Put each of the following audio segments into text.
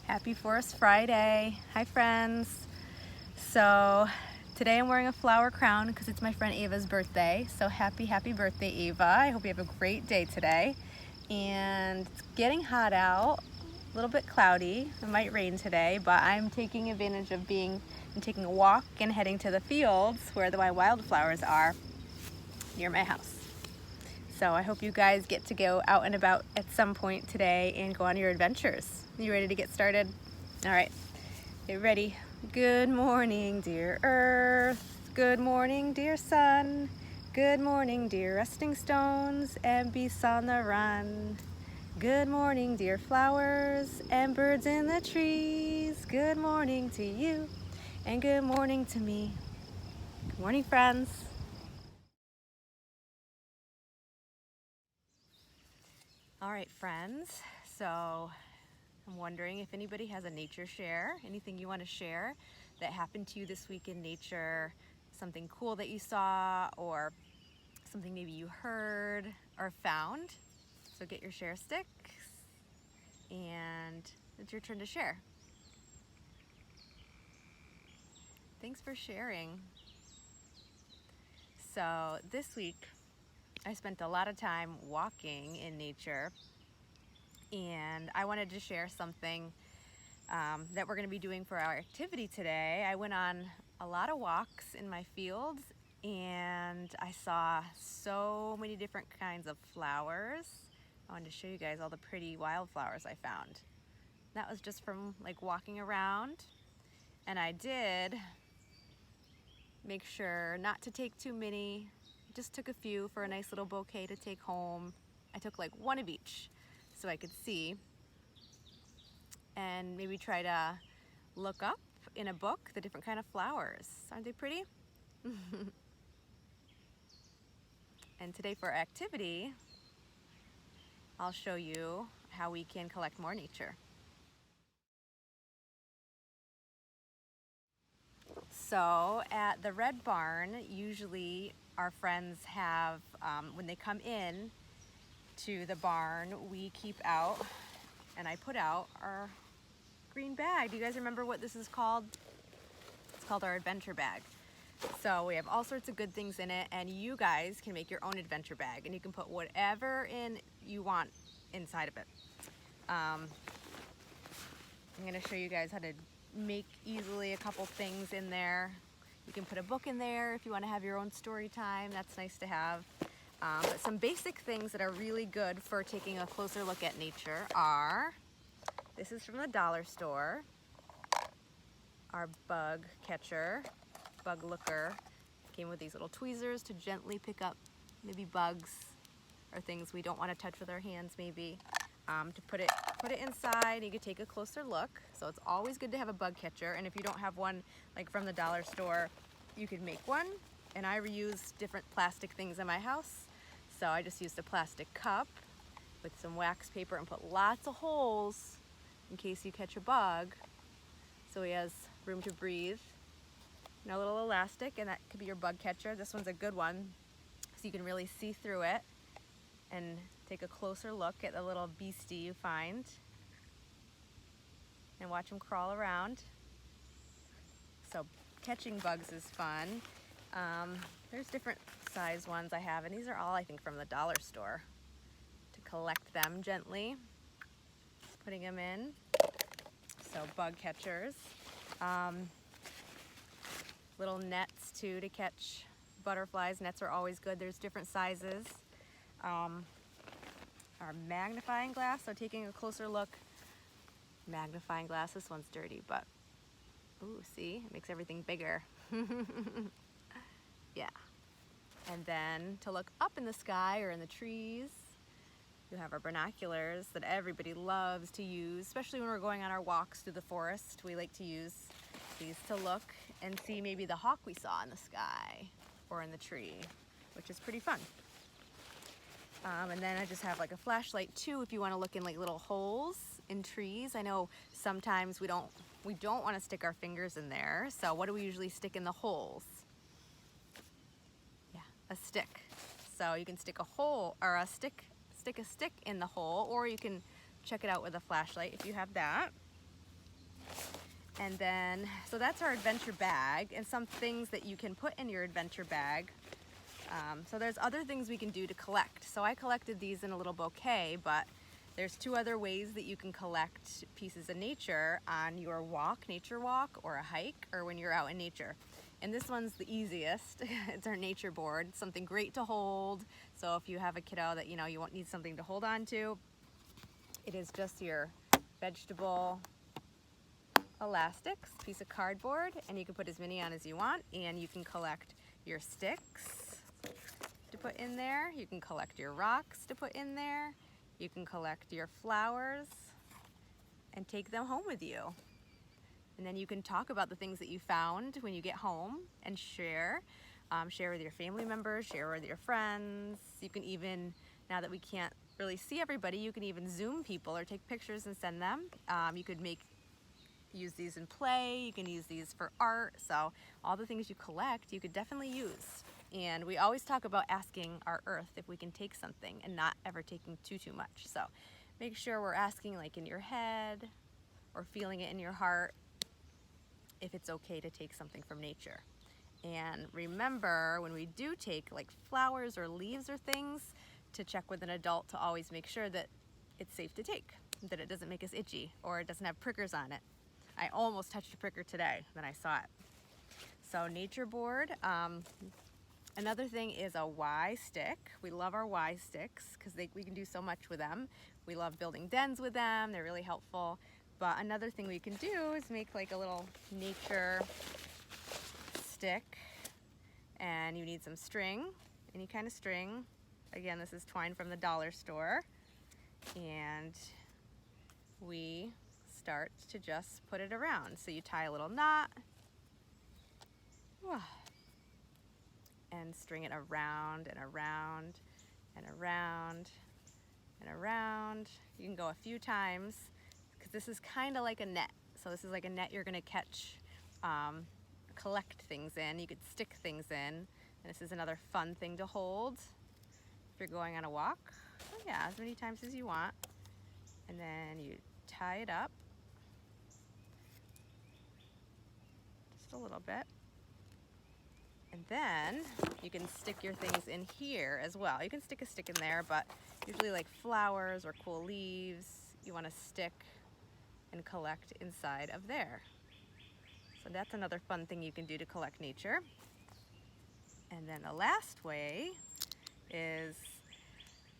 Happy Forest Friday. Hi friends. So today I'm wearing a flower crown because it's my friend Ava's birthday. So happy birthday, Ava. I hope you have a great day today. And it's getting hot out, a little bit cloudy. It might rain today, but I'm taking advantage of taking a walk and heading to the fields where the wildflowers are near my house. So I hope you guys get to go out and about at some point today and go on your adventures. You ready to get started? All right, get ready. Good morning, dear earth. Good morning, dear sun. Good morning, dear resting stones and beasts on the run. Good morning, dear flowers and birds in the trees. Good morning to you and good morning to me. Good morning, friends. All right, friends, so I'm wondering if anybody has a nature share, anything you want to share that happened to you this week in nature, something cool that you saw, or something maybe you heard or found. So get your share sticks, and it's your turn to share. Thanks for sharing. So this week, I spent a lot of time walking in nature, and I wanted to share something that we're going to be doing for our activity today. I went on a lot of walks in my fields and I saw so many different kinds of flowers. I wanted to show you guys all the pretty wildflowers I found. That was just from like walking around, and I did make sure not to take too many. Just took a few for a nice little bouquet to take home. I took like one of each so I could see and maybe try to look up in a book the different kind of flowers. Aren't they pretty? And today for our activity, I'll show you how we can collect more nature. So at the Red Barn, usually our friends have, when they come in to the barn, we keep out, and I put out our green bag. Do you guys remember what this is called? It's called our adventure bag. So we have all sorts of good things in it, and you guys can make your own adventure bag, and you can put whatever in you want inside of it. I'm going to show you guys how to make easily a couple things in there. You can put a book in there if you want to have your own story time. That's nice to have. But some basic things that are really good for taking a closer look at nature are, this is from the dollar store, our bug catcher, bug looker. Came with these little tweezers to gently pick up maybe bugs or things we don't want to touch with our hands maybe. To put it inside, you could take a closer look. So it's always good to have a bug catcher, and if you don't have one like from the dollar store, you could make one. And I reuse different plastic things in my house. So I just used a plastic cup with some wax paper and put lots of holes in case you catch a bug, so he has room to breathe. And a little elastic, and that could be your bug catcher. This one's a good one, so you can really see through it and take a closer look at the little beastie you find and watch him crawl around. So catching bugs is fun. There's different size ones I have, and these are all I think from the dollar store, to collect them gently. Just putting them in. So bug catchers. Little nets too to catch butterflies. Nets are always good. There's different sizes. Our magnifying glass, so taking a closer look. Magnifying glass, this one's dirty, but Ooh, see, it makes everything bigger. Yeah. And then to look up in the sky or in the trees, you have our binoculars that everybody loves to use, especially when we're going on our walks through the forest. We like to use these to look and see maybe the hawk we saw in the sky or in the tree, which is pretty fun. And then I just have like a flashlight too if you want to look in like little holes in trees. I know sometimes we don't want to stick our fingers in there. So what do we usually stick in the holes? Yeah, a stick. So you can stick a hole or stick a stick in the hole, or you can check it out with a flashlight if you have that. And then, so that's our adventure bag and some things that you can put in your adventure bag. So there's other things we can do to collect. So I collected these in a little bouquet, but there's 2 other ways that you can collect pieces of nature on your walk, nature walk, or a hike, or when you're out in nature. And this one's the easiest. It's our nature board. It's something great to hold. So if you have a kiddo that you won't need something to hold on to, it is just your vegetable elastics, piece of cardboard, and you can put as many on as you want, and you can collect your sticks to put in there. You can collect your rocks to put in there. You can collect your flowers and take them home with you. And then you can talk about the things that you found when you get home and share. Share with your family members, share with your friends. You can even, now that we can't really see everybody, you can even Zoom people or take pictures and send them. You could use these in play, you can use these for art. So all the things you collect, you could definitely use. And we always talk about asking our earth if we can take something and not ever taking too much. So make sure we're asking like in your head or feeling it in your heart if it's okay to take something from nature. And remember, when we do take like flowers or leaves or things, to check with an adult to always make sure that it's safe to take, that it doesn't make us itchy or it doesn't have prickers on it. I almost touched a pricker today, then I saw it. So nature board. Another thing is a Y stick. We love our Y sticks because we can do so much with them. We love building dens with them. They're really helpful. But another thing we can do is make like a little nature stick, and you need some string, any kind of string. Again, this is twine from the dollar store, and we start to just put it around. So you tie a little knot and string it around and around and around and around. You can go a few times because this is kind of like a net. So this is like a net you're going to catch, collect things in. You could stick things in. And this is another fun thing to hold if you're going on a walk. Oh yeah, as many times as you want. And then you tie it up just a little bit. And then you can stick your things in here as well. You can stick a stick in there, but usually like flowers or cool leaves, you want to stick and collect inside of there. So that's another fun thing you can do to collect nature. And then the last way is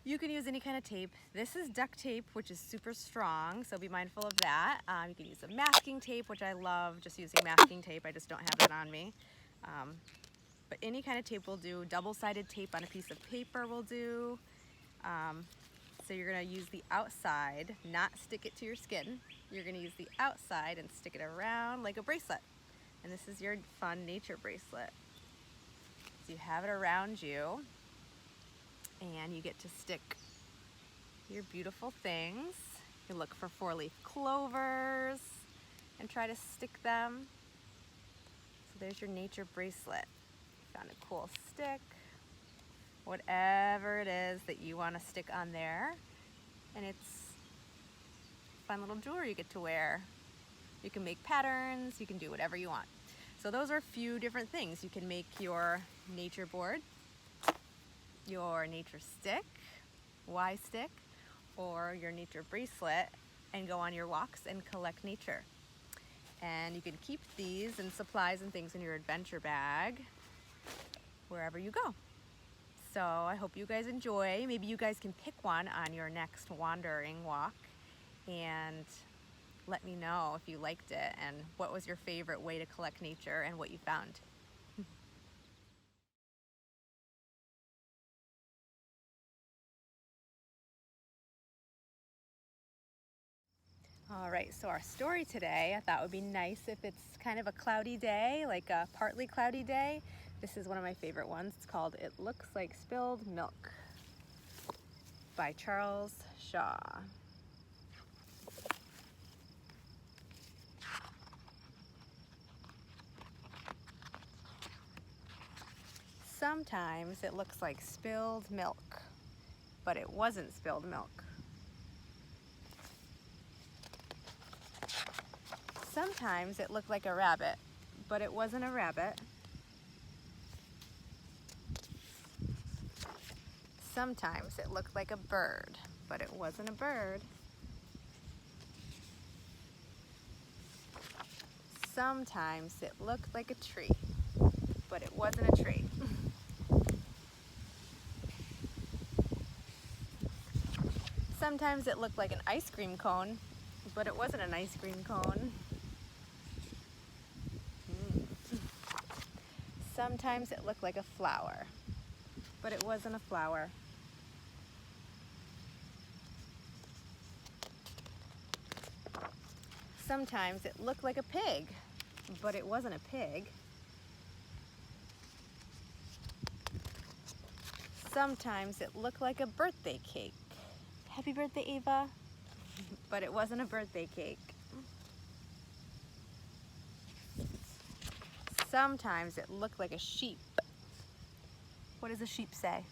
you can use any kind of tape. This is duct tape, which is super strong, so be mindful of that. You can use some masking tape, which I love, just using masking tape. I just don't have it on me. But any kind of tape will do. Double-sided tape on a piece of paper will do. So you're going to use the outside, not stick it to your skin. You're going to use the outside and stick it around like a bracelet. And this is your fun nature bracelet. So you have it around you, and you get to stick your beautiful things. You look for 4-leaf clovers and try to stick them. So there's your nature bracelet. Found a cool stick, whatever it is that you want to stick on there, and it's fun little jewelry you get to wear. You can make patterns, you can do whatever you want. So those are a few different things. You can make your nature board, your nature stick, Y stick, or your nature bracelet, and go on your walks and collect nature. And you can keep these and supplies and things in your adventure bag wherever you go. So I hope you guys enjoy. Maybe you guys can pick one on your next wandering walk and let me know if you liked it and what was your favorite way to collect nature and what you found. All right, so our story today, I thought would be nice if it's kind of a cloudy day, like a partly cloudy day. This is one of my favorite ones. It's called It Looks Like Spilled Milk by Charles Shaw. Sometimes it looks like spilled milk, but it wasn't spilled milk. Sometimes it looked like a rabbit, but it wasn't a rabbit. Sometimes it looked like a bird, but it wasn't a bird. Sometimes it looked like a tree, but it wasn't a tree. Sometimes it looked like an ice cream cone, but it wasn't an ice cream cone. Sometimes it looked like a flower, but it wasn't a flower. Sometimes it looked like a pig, but it wasn't a pig. Sometimes it looked like a birthday cake. Happy birthday, Ava. But it wasn't a birthday cake. Sometimes it looked like a sheep. What does a sheep say?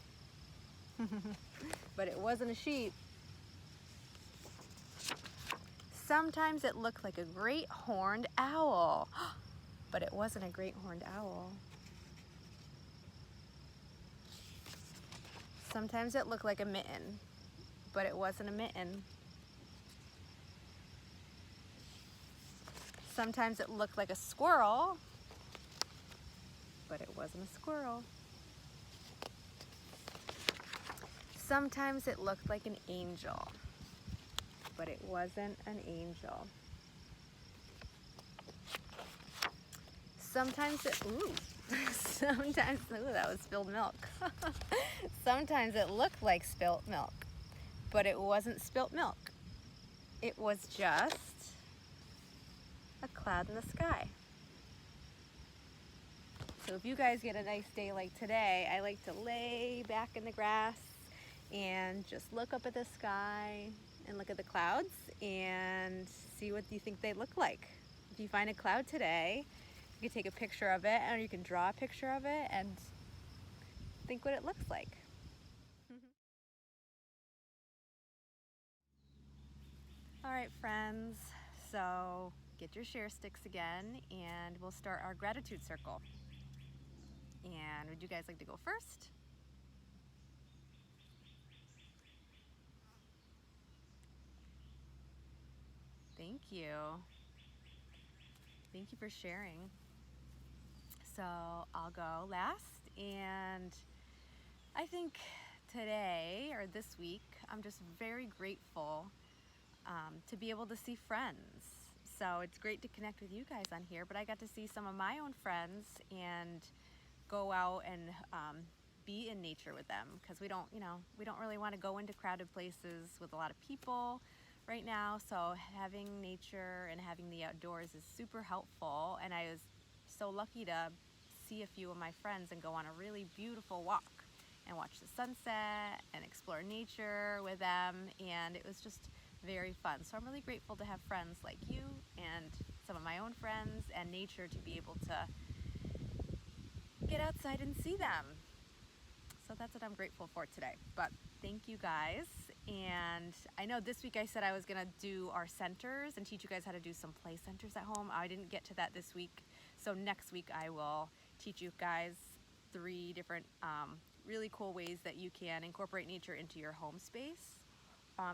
But it wasn't a sheep. Sometimes it looked like a great horned owl. But it wasn't a great horned owl. Sometimes it looked like a mitten, but it wasn't a mitten. Sometimes it looked like a squirrel, but it wasn't a squirrel. Sometimes it looked like an angel, but it wasn't an angel. Sometimes it, that was spilled milk. Sometimes it looked like spilt milk, but it wasn't spilt milk. It was just a cloud in the sky. So if you guys get a nice day like today, I like to lay back in the grass and just look up at the sky and look at the clouds and see what you think they look like. If you find a cloud today, you can take a picture of it, or you can draw a picture of it and think what it looks like. All right, friends, so get your share sticks again and we'll start our gratitude circle. And would you guys like to go first? Thank you. Thank you for sharing. So I'll go last, and I think today or this week I'm just very grateful to be able to see friends. So it's great to connect with you guys on here, but I got to see some of my own friends and go out and be in nature with them, because we don't really want to go into crowded places with a lot of people right now. So having nature and having the outdoors is super helpful, and I was so lucky to see a few of my friends and go on a really beautiful walk and watch the sunset and explore nature with them, and it was just very fun. So I'm really grateful to have friends like you and some of my own friends and nature to be able to get outside and see them. So that's what I'm grateful for today. But thank you guys. And I know this week I said I was gonna do our centers and teach you guys how to do some play centers at home. I didn't get to that this week. So next week I will teach you guys 3 different really cool ways that you can incorporate nature into your home space.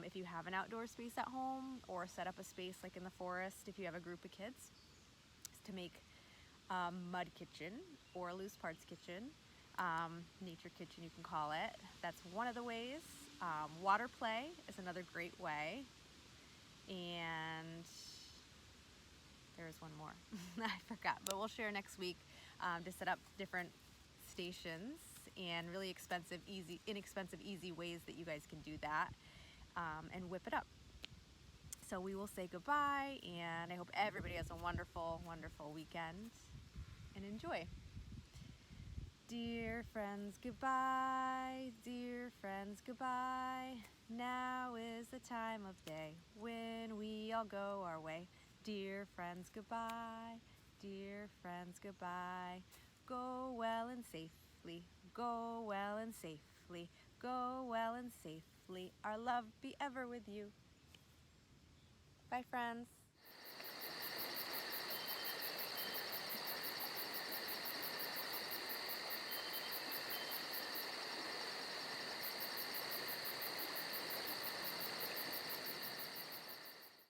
If you have an outdoor space at home, or set up a space like in the forest if you have a group of kids, to make a mud kitchen or a loose parts kitchen, nature kitchen you can call it. That's one of the ways. Water play is another great way. And There's one more. I forgot, but we'll share next week to set up different stations and really inexpensive, easy ways that you guys can do that and whip it up. So we will say goodbye, and I hope everybody has a wonderful, wonderful weekend and enjoy. Dear friends, goodbye. Dear friends, goodbye. Now is the time of day when we all go our way. Dear friends, goodbye. Dear friends, goodbye. Go well and safely. Go well and safely. Go well and safely. Our love be ever with you. Bye, friends.